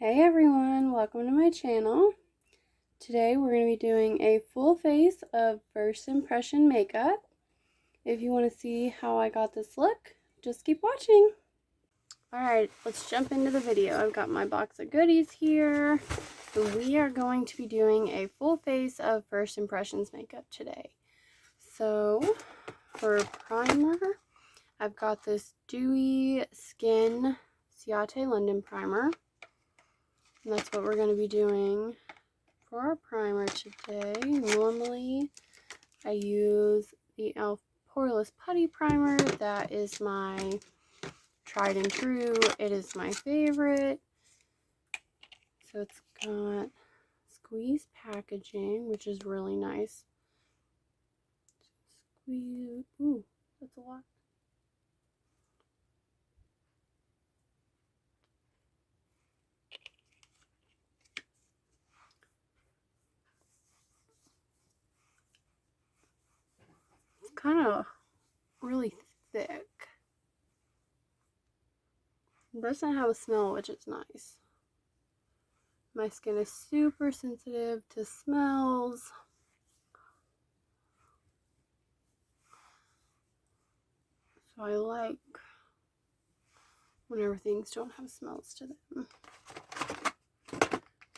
Hey everyone, welcome to my channel. Today we're going to be doing a full face of first impression makeup. If you want to see how I got this look, just keep watching. Alright, let's jump into the video. I've got my box of goodies here. We are going to be doing a full face of first impressions makeup today. So, for primer, I've got this Dewy Skin Ciate London Primer. And that's what we're going to be doing for our primer today. Normally, I use the e.l.f. Poreless Putty Primer. That is my tried and true. It is my favorite. So it's got squeeze packaging, which is really nice. Squeeze. Ooh, that's a lot. Kind of really thick. It doesn't have a smell, which is nice. My skin is super sensitive to smells. So I like whenever things don't have smells to them.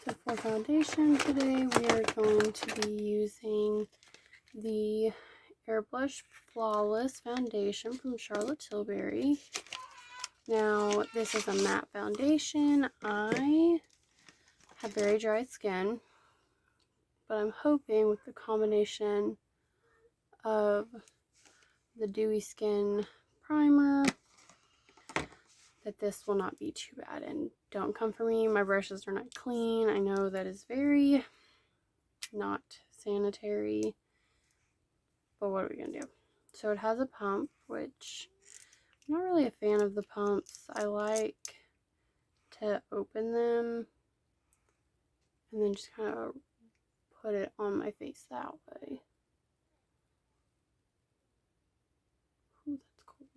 So for foundation today, we are going to be using the Airbrush Flawless Foundation from Charlotte Tilbury. Now, this is a matte foundation. I have very dry skin, but I'm hoping with the combination of the Dewy Skin Primer that this will not be too bad. And don't come for me, my brushes are not clean. I know that is very not sanitary, but what are we gonna do? So it has a pump, which I'm not really a fan of the pumps. I like to open them and then just kind of put it on my face that way. Ooh, that's cold.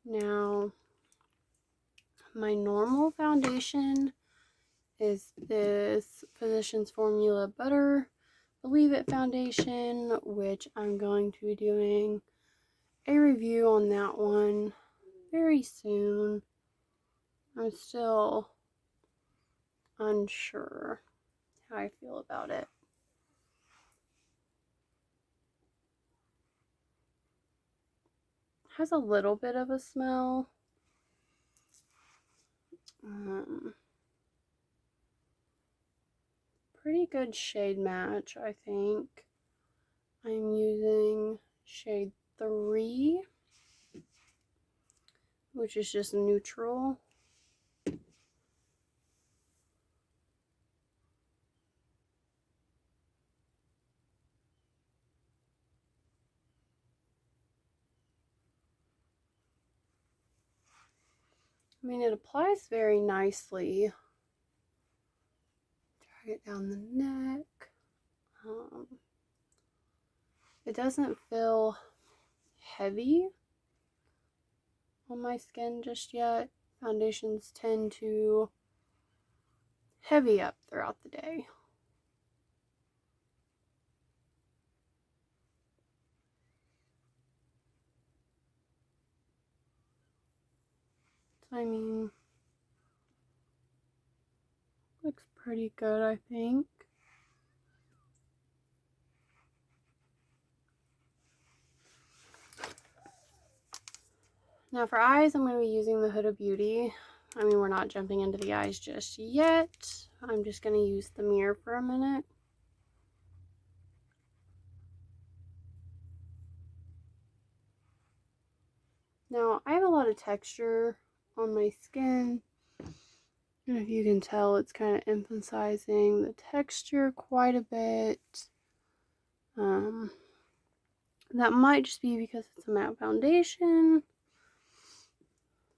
Now, my normal foundation is this Physicians Formula Butter Believe It foundation, which I'm going to be doing a review on that one very soon. I'm still unsure how I feel about it. Has a little bit of a smell. Pretty good shade match, I think. I'm using shade 3, which is just neutral. I mean, it applies very nicely. Drag it down the neck. It doesn't feel heavy on my skin just yet. Foundations tend to heavy up throughout the day. So, I mean, looks pretty good, I think. Now for eyes, I'm going to be using the Huda Beauty. I mean, we're not jumping into the eyes just yet. I'm just going to use the mirror for a minute. Now, I have a lot of texture on my skin. And if you can tell, it's kind of emphasizing the texture quite a bit. That might just be because it's a matte foundation.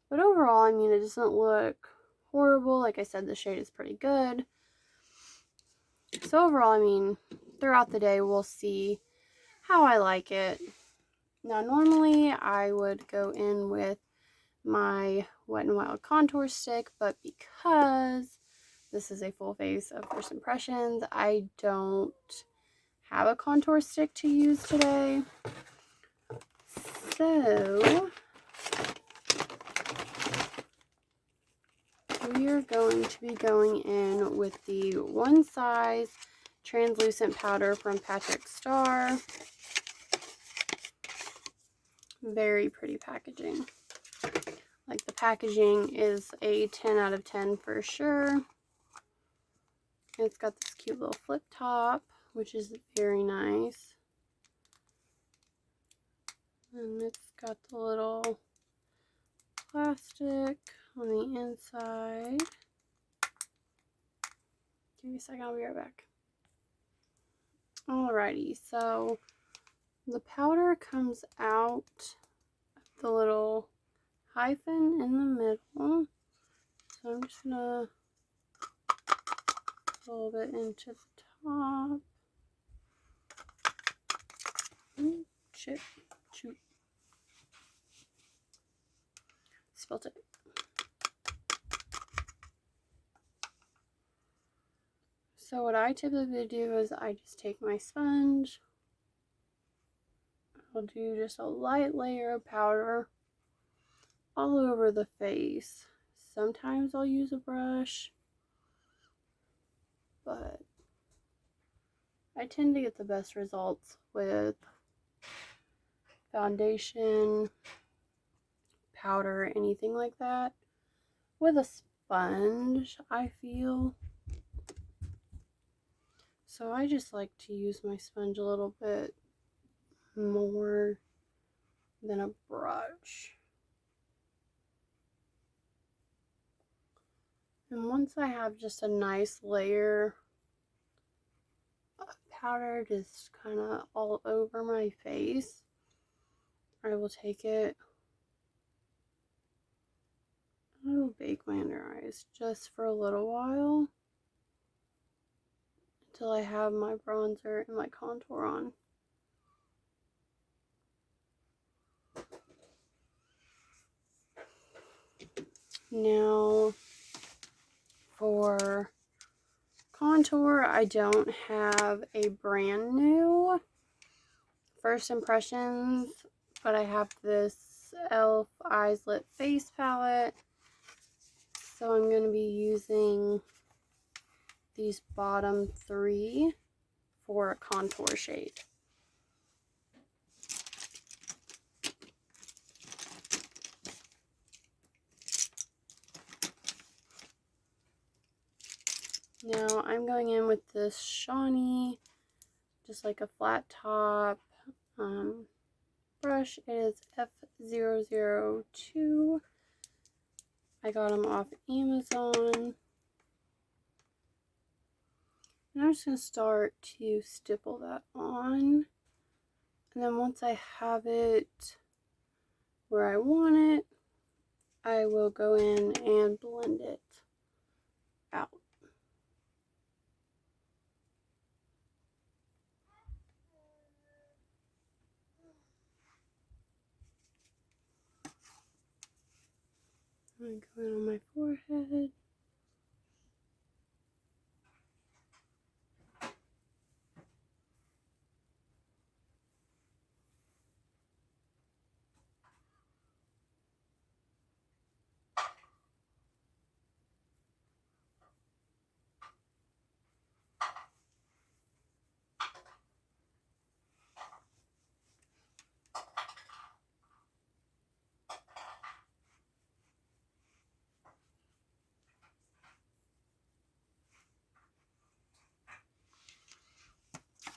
But overall, I mean, it doesn't look horrible. Like I said, the shade is pretty good. So overall, I mean, throughout the day, we'll see how I like it. Now, normally, I would go in with my Wet n Wild contour stick, but because this is a full face of first impressions, I don't have a contour stick to use today. So we are going to be going in with the One Size translucent powder from Patrick Starr. Very pretty packaging. Like, the packaging is a 10 out of 10 for sure. It's got this cute little flip top, which is very nice. And it's got the little plastic on the inside. Give me a second, I'll be right back. Alrighty, so the powder comes out the little hyphen in the middle. So I'm just gonna put a little bit into the top. Ooh, shit, shoot. Spilt it. So what I typically do is I just take my sponge. I'll do just a light layer of powder all over the face. Sometimes I'll use a brush, but I tend to get the best results with foundation, powder, anything like that. With a sponge, I feel. So I just like to use my sponge a little bit more than a brush. And once I have just a nice layer of powder just kind of all over my face, I will take it. I will bake my under eyes just for a little while until I have my bronzer and my contour on. Now, for contour, I don't have a brand new First Impressions, but I have this e.l.f. Eyes Lip Face Palette. So I'm going to be using these bottom three for a contour shade. Now I'm going in with this Shawnee, just like a flat top brush. It is F002. I got them off Amazon. And I'm just going to start to stipple that on. And then once I have it where I want it, I will go in and blend it out. I'm going to go in on my forehead.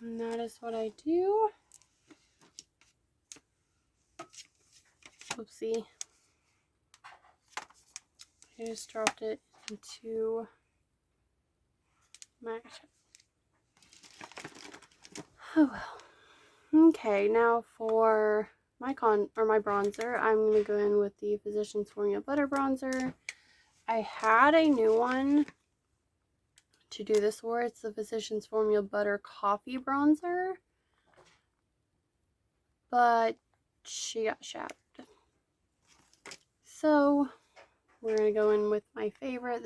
And that is what I do. Oopsie. I just dropped it into my eyeshadow. Oh well. Okay, now for my bronzer, I'm going to go in with the Physicians Formula Butter Bronzer. I had a new one to do this for. It's the Physicians Formula Butter Coffee Bronzer, but she got shattered. So we're going to go in with my favorite.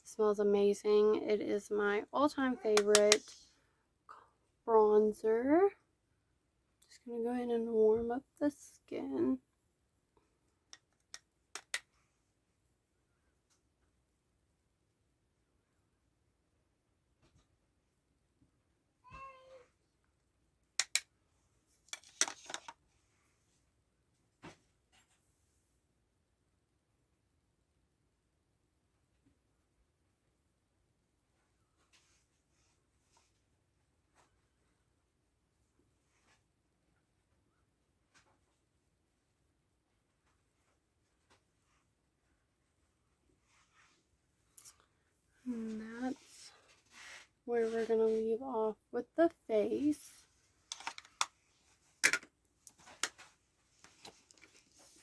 Smells amazing. It is my all-time favorite bronzer. Just going to go ahead and warm up the skin. And that's where we're going to leave off with the face.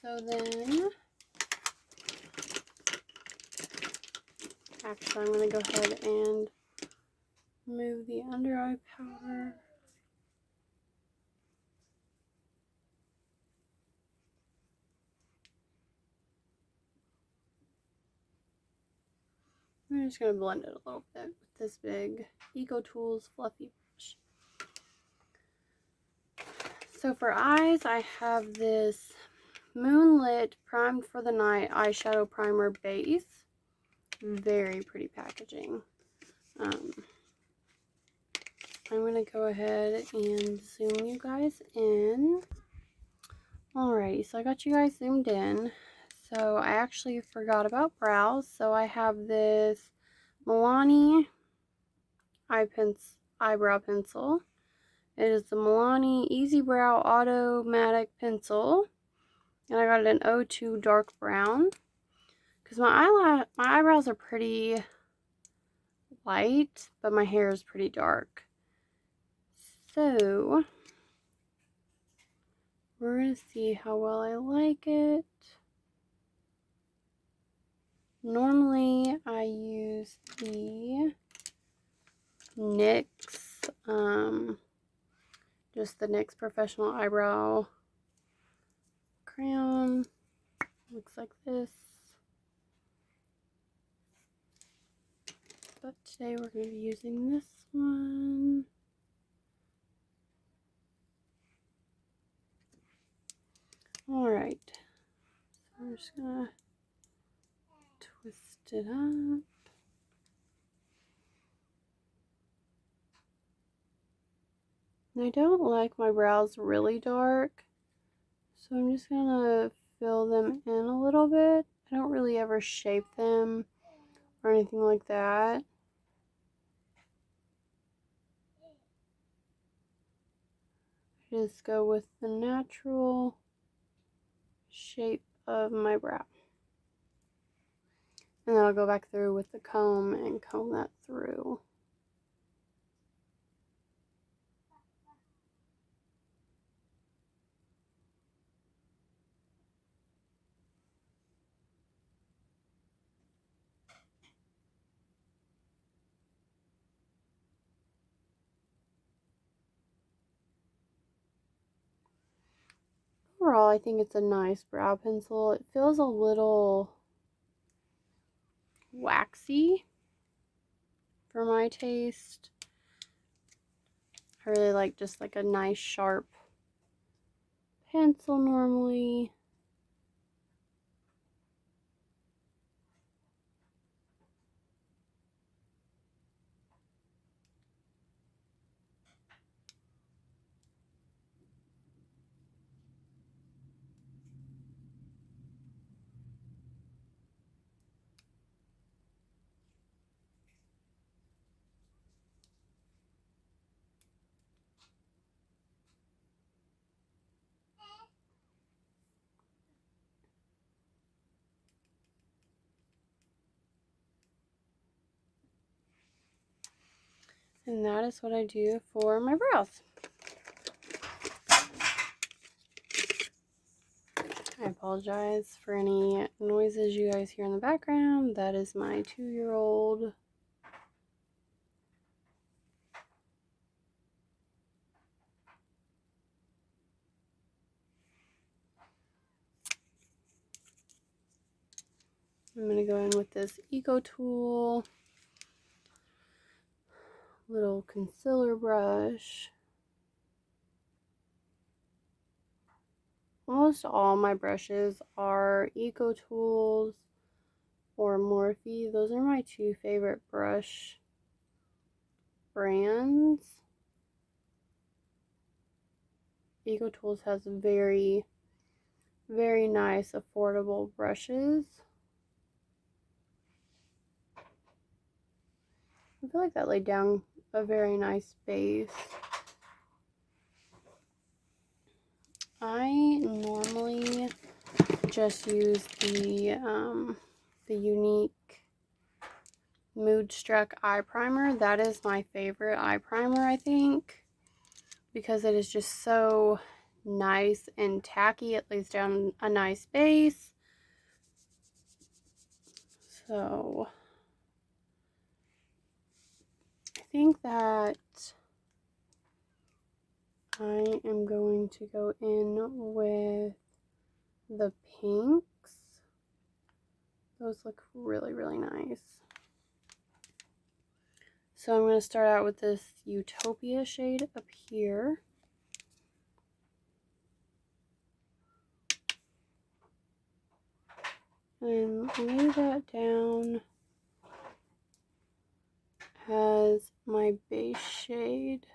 So then, actually I'm going to go ahead and remove the under eye powder. I'm just going to blend it a little bit with this big Eco Tools fluffy brush. So for eyes, I have this Moonlit Primed for the Night eyeshadow primer base. Very pretty packaging. I'm going to go ahead and zoom you guys in. Alrighty, so I got you guys zoomed in. So I actually forgot about brows. So I have this Milani eyebrow pencil. It is the Milani Easy Brow Automatic Pencil. And I got it in 02 dark brown. Because my eyebrows are pretty light, but my hair is pretty dark. So we're going to see how well I like it. Normally, I use the NYX, just the NYX Professional Eyebrow Crayon. Looks like this. But today we're going to be using this one. Alright. So I'm just going to twist it up. And I don't like my brows really dark, so I'm just going to fill them in a little bit. I don't really ever shape them or anything like that. I just go with the natural shape of my brow. And then I'll go back through with the comb and comb that through. Overall, I think it's a nice brow pencil. It feels a little waxy for my taste. I really like just like a nice sharp pencil normally. And that is what I do for my brows. I apologize for any noises you guys hear in the background. That is my 2-year-old. I'm going to go in with this Eco Tool little concealer brush. Almost all my brushes are Eco Tools or Morphe. Those are my two favorite brush brands. Eco Tools has very, very nice affordable brushes. I feel like that laid down a very nice base. I normally just use the Unique Moodstruck eye primer. That is my favorite eye primer, I think, because it is just so nice and tacky. It lays down a nice base. So I think that I am going to go in with the pinks. Those look really, really nice. So I'm going to start out with this Utopia shade up here. And lay that down as my base shade.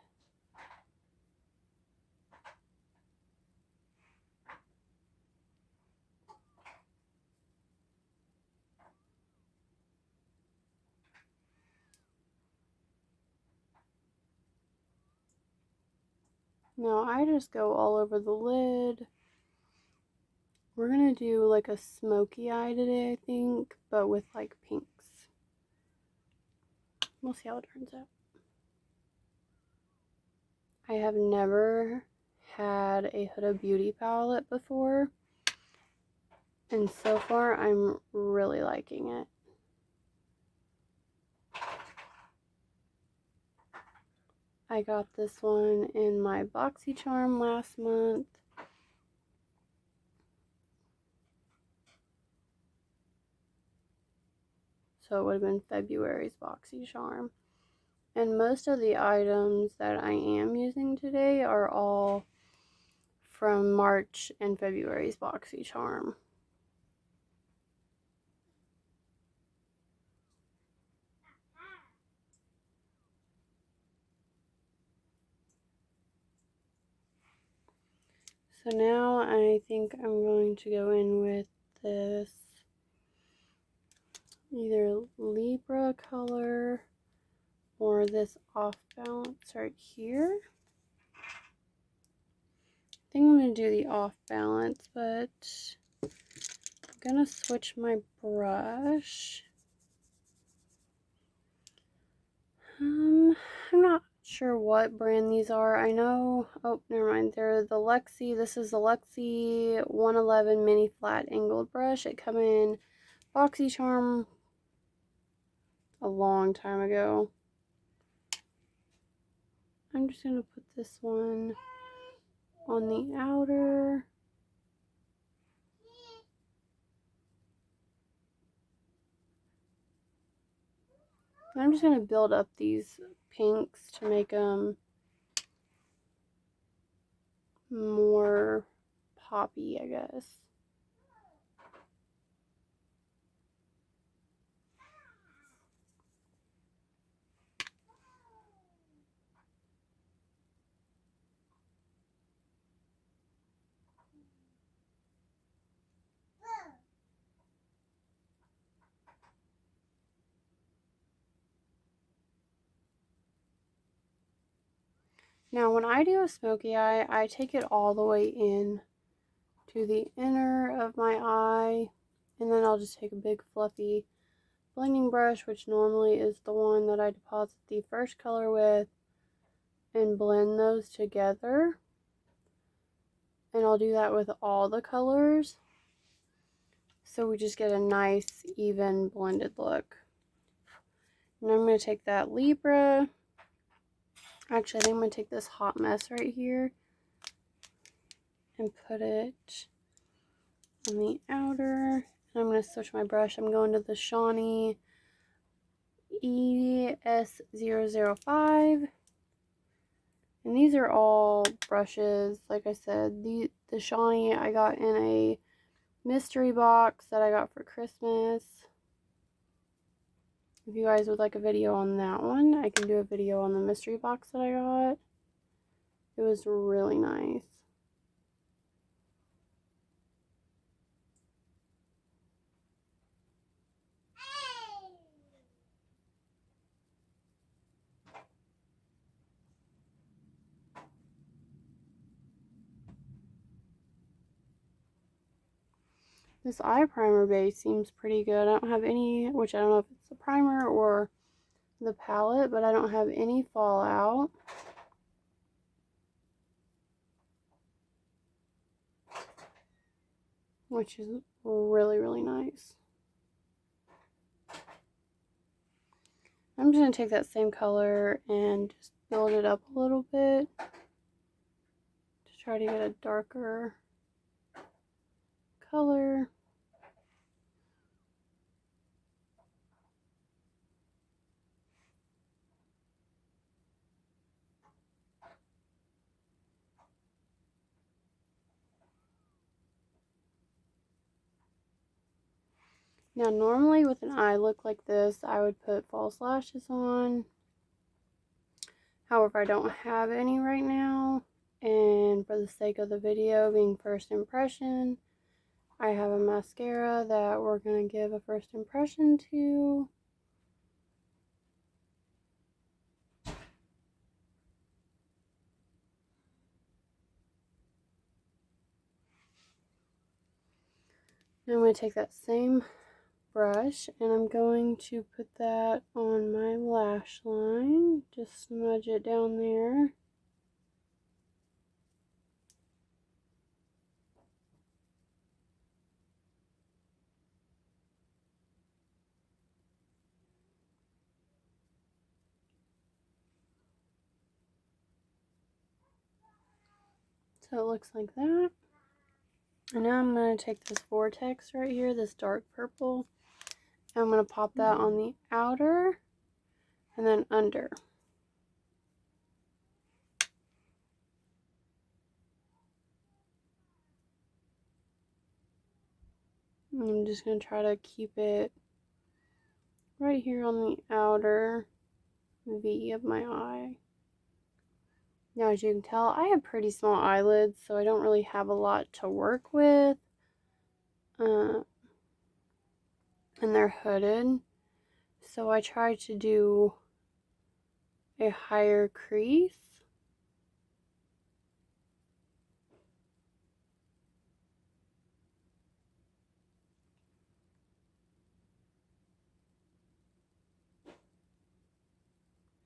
Now I just go all over the lid. We're going to do like a smoky eye today, I think, but with like pinks. We'll see how it turns out. I have never had a Huda Beauty palette before, and so far I'm really liking it. I got this one in my BoxyCharm last month. So it would have been February's BoxyCharm. And most of the items that I am using today are all from March and February's BoxyCharm. So now I think I'm going to go in with this either Libra color or this Off Balance right here. I think I'm going to do the Off Balance, but I'm going to switch my brush. I'm not sure what brand these are. I know, oh, never mind. They're the Luxie. This is the Luxie 111 Mini Flat Angled Brush. It came in BoxyCharm a long time ago. I'm just going to put this one on the outer. I'm just going to build up these pinks to make them more poppy, I guess. Now, when I do a smoky eye, I take it all the way in to the inner of my eye, and then I'll just take a big fluffy blending brush, which normally is the one that I deposit the first color with, and blend those together. And I'll do that with all the colors, so we just get a nice, even, blended look. And I'm going to take that Libra. Actually, I think I'm going to take this Hot Mess right here and put it on the outer. I'm going to switch my brush. I'm going to the Shawnee ES005. And these are all brushes. Like I said, the Shawnee I got in a mystery box that I got for Christmas. If you guys would like a video on that one, I can do a video on the mystery box that I got. It was really nice. This eye primer base seems pretty good. I don't have any, which I don't know if it's the primer or the palette, but I don't have any fallout. Which is really, really nice. I'm just going to take that same color and just build it up a little bit to try to get a darker color. Now, normally with an eye look like this, I would put false lashes on. However, I don't have any right now. And for the sake of the video being first impression, I have a mascara that we're going to give a first impression to. Now I'm going to take that same brush and I'm going to put that on my lash line. Just smudge it down there. So it looks like that. And now I'm going to take this vortex right here, this dark purple, and I'm going to pop that on the outer and then under. And I'm just going to try to keep it right here on the outer V of my eye. Now, as you can tell, I have pretty small eyelids, so I don't really have a lot to work with. And they're hooded. So I try to do a higher crease.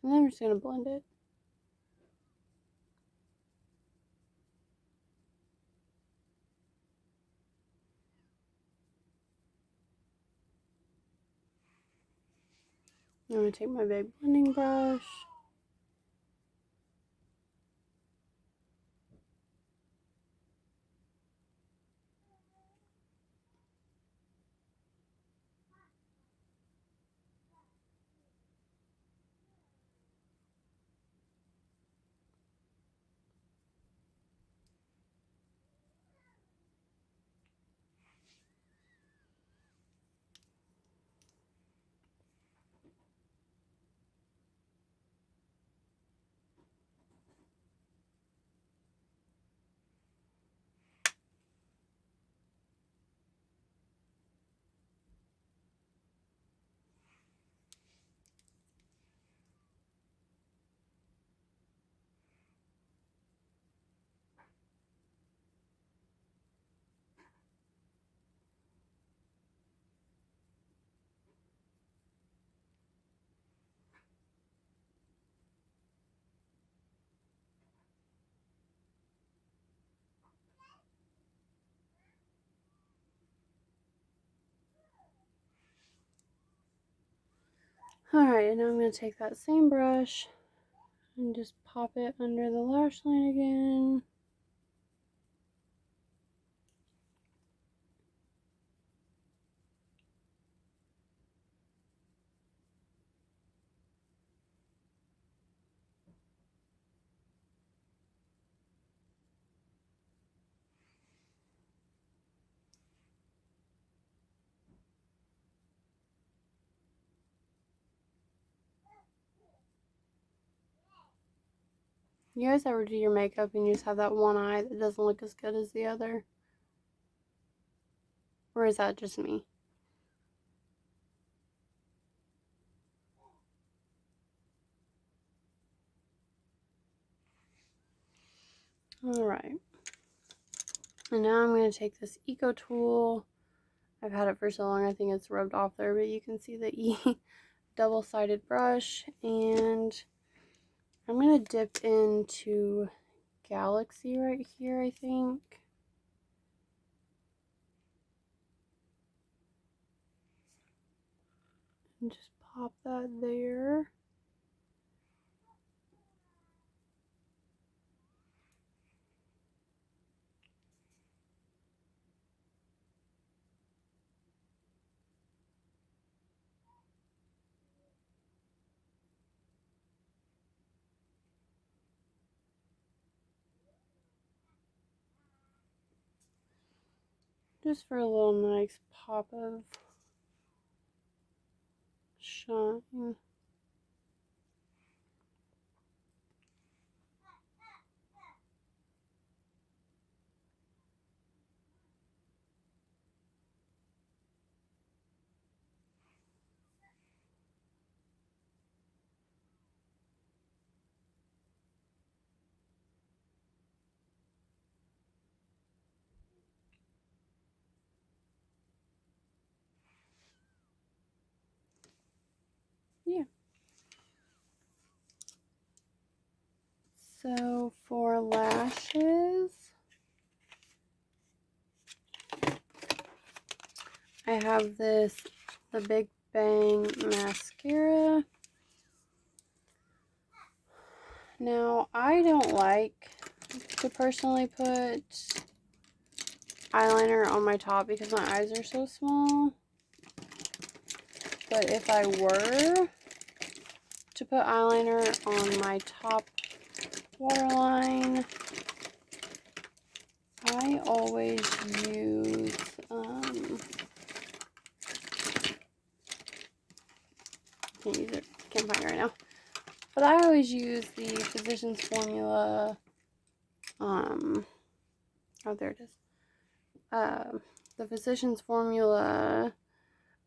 And then I'm just going to blend it. I'm going to take my big blending brush. Alright, and now I'm going to take that same brush and just pop it under the lash line again. You guys ever do your makeup and you just have that one eye that doesn't look as good as the other? Or is that just me? Alright. And now I'm going to take this Eco tool. I've had it for so long I think it's rubbed off there, but you can see the double-sided brush, and I'm going to dip into Galaxy right here, I think. And just pop that there. Just for a little nice pop of shine. Yeah. So for lashes, I have the Big Bang mascara. Now, I don't like to personally put eyeliner on my top because my eyes are so small. But if I were to put eyeliner on my top waterline, I always use, can't use it, can't find it right now. But I always use the Physicians Formula, oh, there it is. The Physicians Formula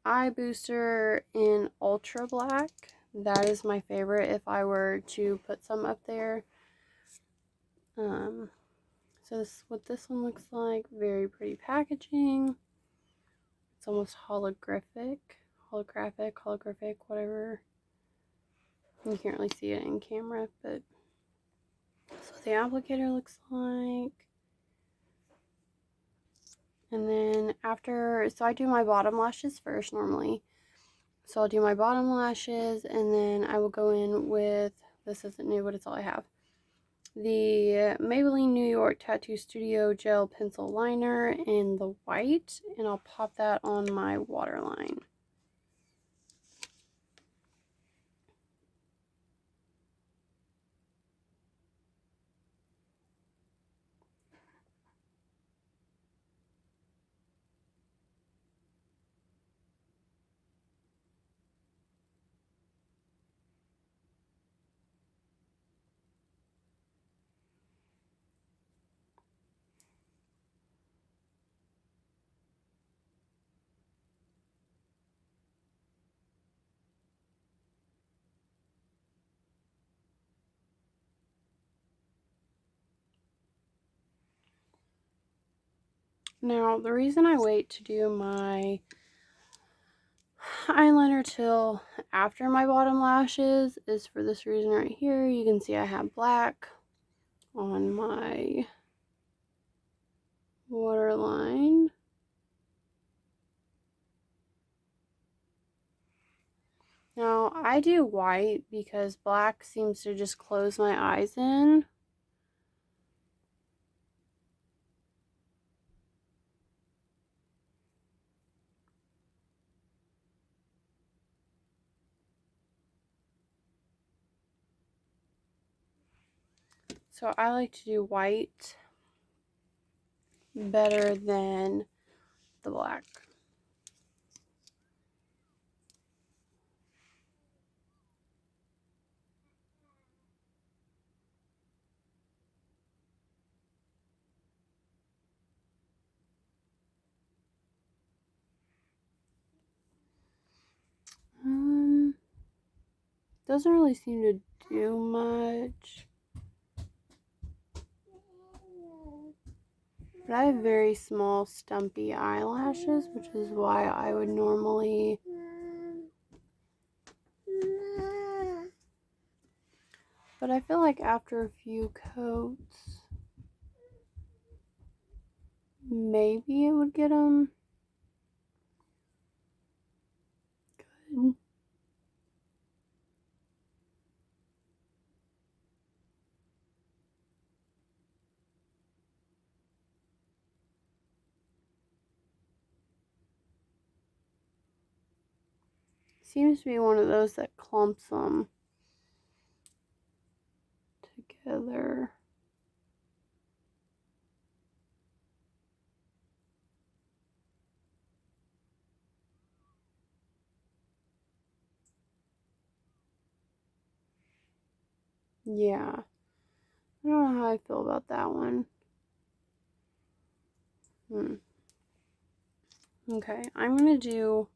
Eye Booster in Ultra Black. That is my favorite if I were to put some up there. So this is what this one looks like. Very pretty packaging. It's almost holographic, whatever. You can't really see it in camera, but that's what the applicator looks like. And then after, so I do my bottom lashes first normally. So I'll do my bottom lashes, and then I will go in with, this isn't new, but it's all I have, the Maybelline New York Tattoo Studio Gel Pencil Liner in the white, and I'll pop that on my waterline. Now, the reason I wait to do my eyeliner till after my bottom lashes is for this reason right here. You can see I have black on my waterline. Now, I do white because black seems to just close my eyes in. So I like to do white better than the black. Doesn't really seem to do much. But I have very small stumpy eyelashes, which is why I would normally but I feel like after a few coats maybe it would get them good. Seems to be one of those that clumps them together. Yeah. I don't know how I feel about that one. Okay, I'm going to do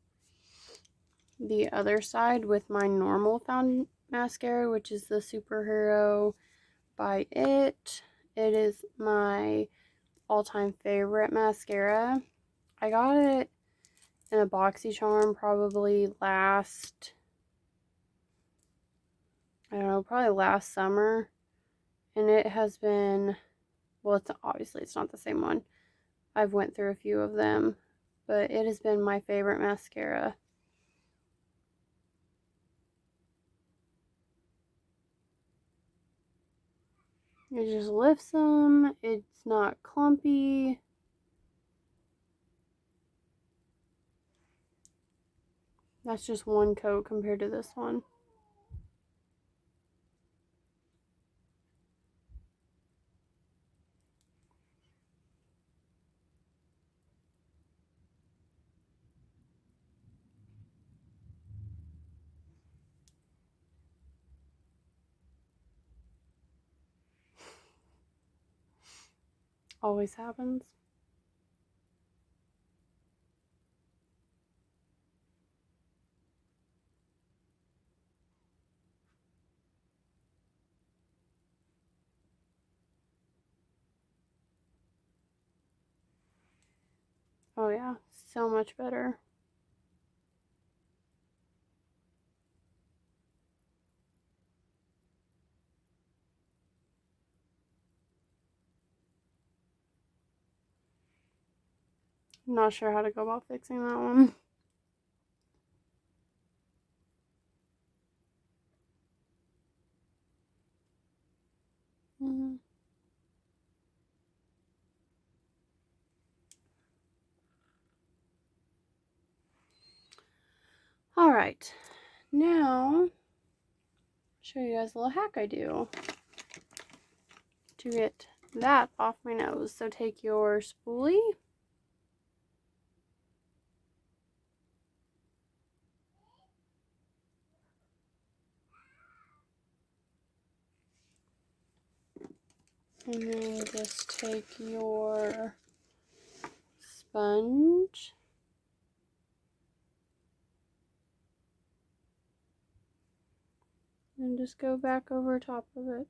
the other side with my normal found mascara, which is the Superhero by It. It is my all-time favorite mascara. I got it in a BoxyCharm probably last, I don't know, probably last summer. And it has been, well, it's obviously it's not the same one. I've went through a few of them, but it has been my favorite mascara. It just lifts them. It's not clumpy. That's just one coat compared to this one. Always happens. Oh yeah, so much better. I'm not sure how to go about fixing that one. Alright, now show you guys a little hack I do to get that off my nose. So take your spoolie, and then just take your sponge and just go back over top of it.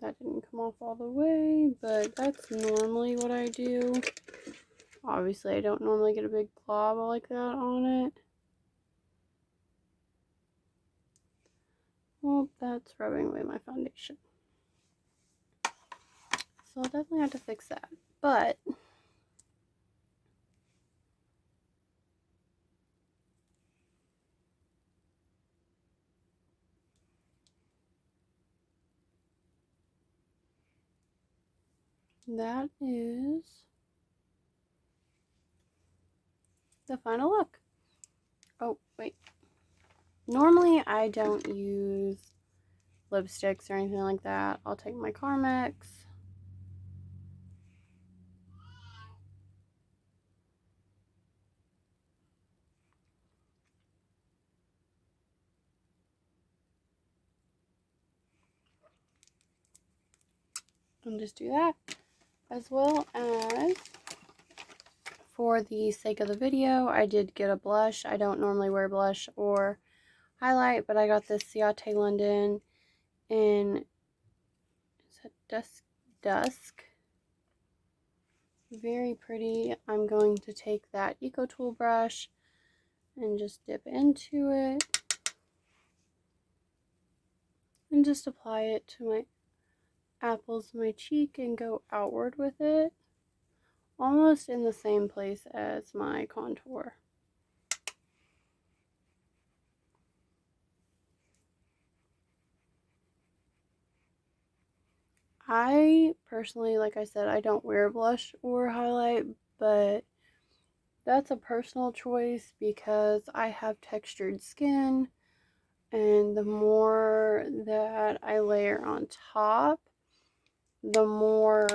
That didn't come off all the way, but that's normally what I do. Obviously, I don't normally get a big glob like that on it. Well, that's rubbing away my foundation. So I'll definitely have to fix that. But that is the final look. Oh, wait. Normally, I don't use lipsticks or anything like that. I'll take my Carmex. And just do that, as well as, for the sake of the video, I did get a blush. I don't normally wear blush or highlight, but I got this Ciate London in, is it dusk? Very pretty. I'm going to take that Eco Tool brush and just dip into it and just apply it to my apples of my cheek and go outward with it, almost in the same place as my contour. I personally, like I said, I don't wear blush or highlight, but that's a personal choice because I have textured skin, and the more that I layer on top, the more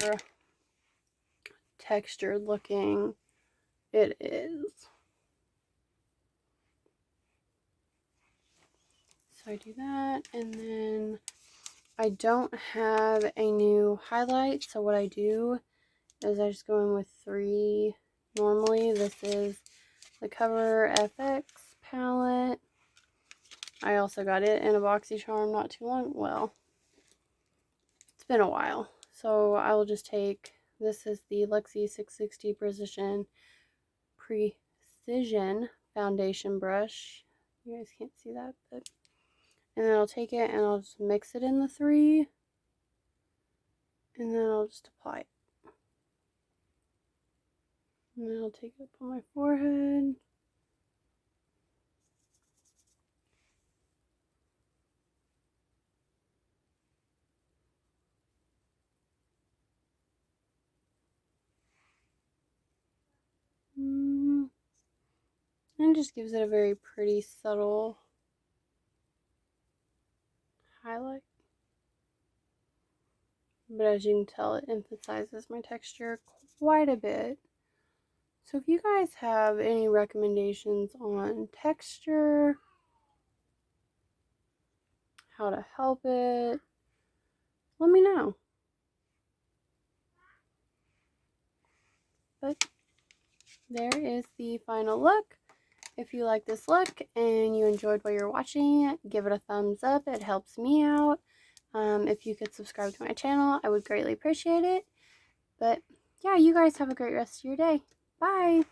textured looking it is. So I do that, and then I don't have a new highlight, so what I do is I just go in with 3 normally. This is the Cover FX palette. I also got it in a BoxyCharm not too long. Well, it's been a while. So I will just take, this is the Luxie 660 Precision Foundation brush. You guys can't see that, but, and then I'll take it and I'll just mix it in the 3, and then I'll just apply it. And then I'll take it up on my forehead. And just gives it a very pretty, subtle highlight. But as you can tell, it emphasizes my texture quite a bit. So if you guys have any recommendations on texture, how to help it, let me know. But there is the final look. If you like this look and you enjoyed what you're watching, give it a thumbs up. It helps me out. If you could subscribe to my channel, I would greatly appreciate it. But yeah, you guys have a great rest of your day. Bye!